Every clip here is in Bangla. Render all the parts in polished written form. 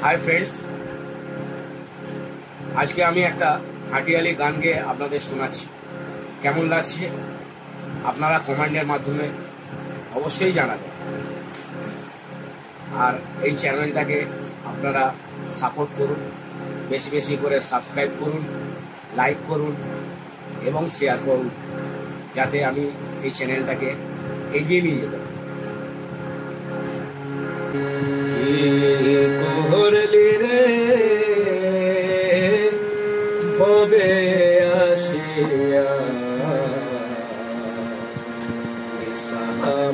हाय फ्रेंड्स, आज के आमी एक खाटियाली गान गे आपनादेर शोनाচ্ছি। केमन लागছে আপনারা কমেন্টের মাধ্যমে অবশ্যই জানাবেন। আর এই চ্যানেলটাকে আপনারা সাপোর্ট করুন, বেশি বেশি করে সাবস্ক্রাইব করুন, লাইক করুন এবং শেয়ার করুন, যাতে আমি এই চ্যানেলটাকে এগিয়ে নিয়ে যেতে পারি। করলি রে ভবে আসিয়া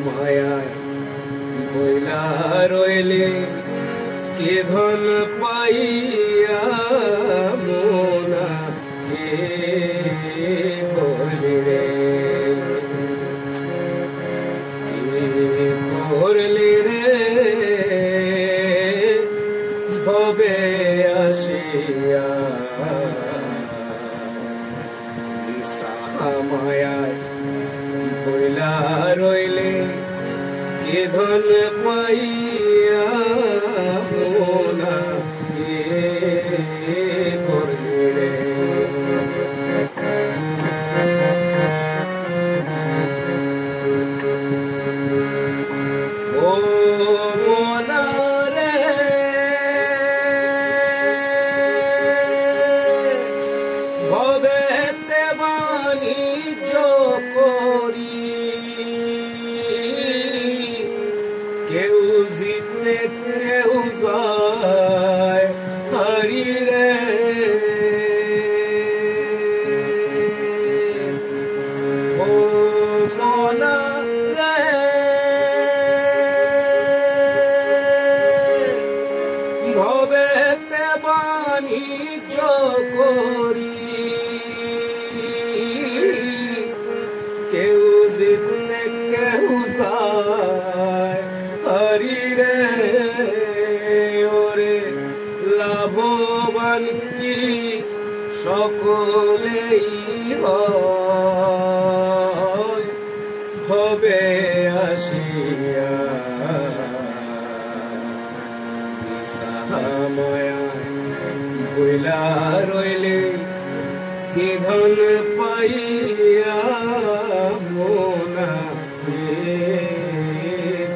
মায়ায় বইলা রইলে কে ধন পাইয়া মোনা কে করলি রে করলি রে ভবে আসিয়া মায়ায় বইলা রইলে কে ধন পাইয়া মোনা কে করলি রে ও মোনা রে ভবেতে বাণিজ্য করি কেউ জিতে কেউ যায় হারি রে ও মনা রে ভবেতে বাণিজ্য করি কেউ জিতে কেউ যায় হারি রে ওরে লাভবান কি সকলেই হয় ভবে আসিয়া সাহামায়ায় বইলা রইলে কি ধন পাইয়া মোনা কে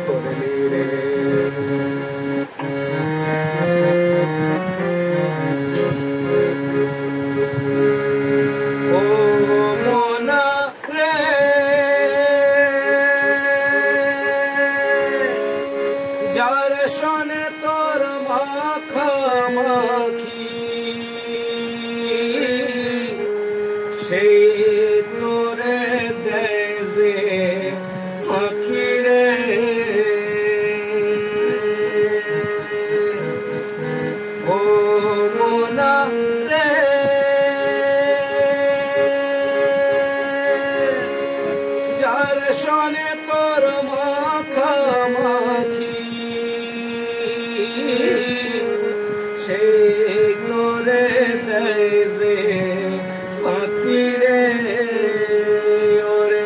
করলি রে ও মোনা রে যার শোনে তোর মাখামাখি সেই তোরে দেয় যে পাখি রে ও মোনা রে যার শোনে তোর মাখামাখি সেই তোরে দেয় যে পাখি রে ওরে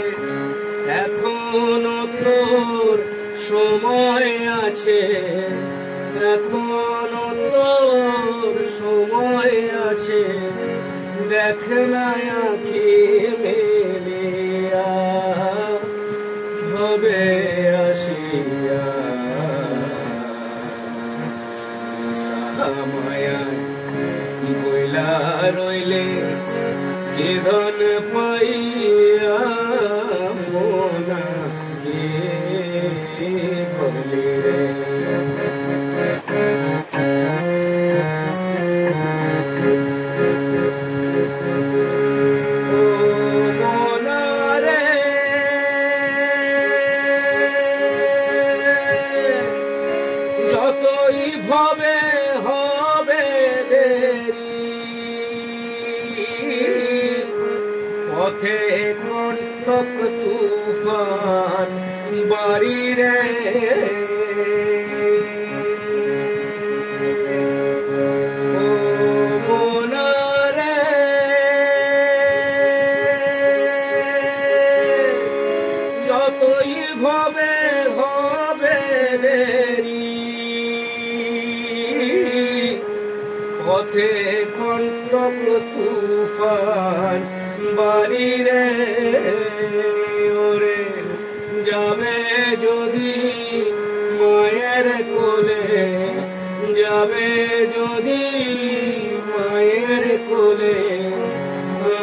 এখনো তোর সময় আছে, এখনো তোর সময় আছে, দেখ না আঁখি মেলিয়া ভবে আসিয়া সাহামায়ায় বইলা রইলে কে ধন পাইয়া মোনা কে করলি রে ও মোনা রে যতই ভবে হবে দেরি পথে কণ্টক তুফান বাড়ি রে ও মোনা রে যতই ভবে হবে দেরি পথে কণ্টক তুফান বাড়ি রে ওরে যাবে যদি মায়ের কোলে যাবে যদি মায়ের কোলে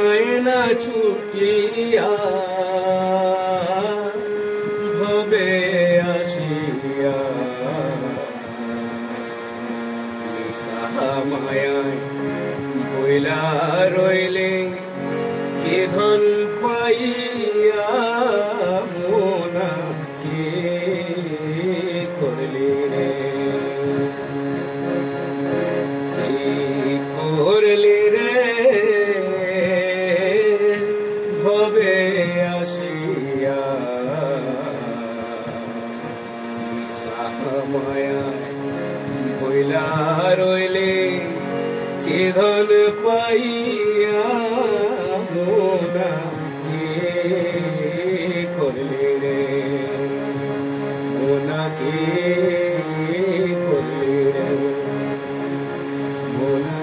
আয়না ছুটিয়া ভবে আসিয়া মায়ায় বইলা রইলে কে ধন পাইয়া মোনা কে করলি রে কি করলি রে ভবে আসিয়া মায়ায় বইলা রইলে কে ধন পাইয়া মোনা কে করলি রে মোনা কে করলি রে মোনা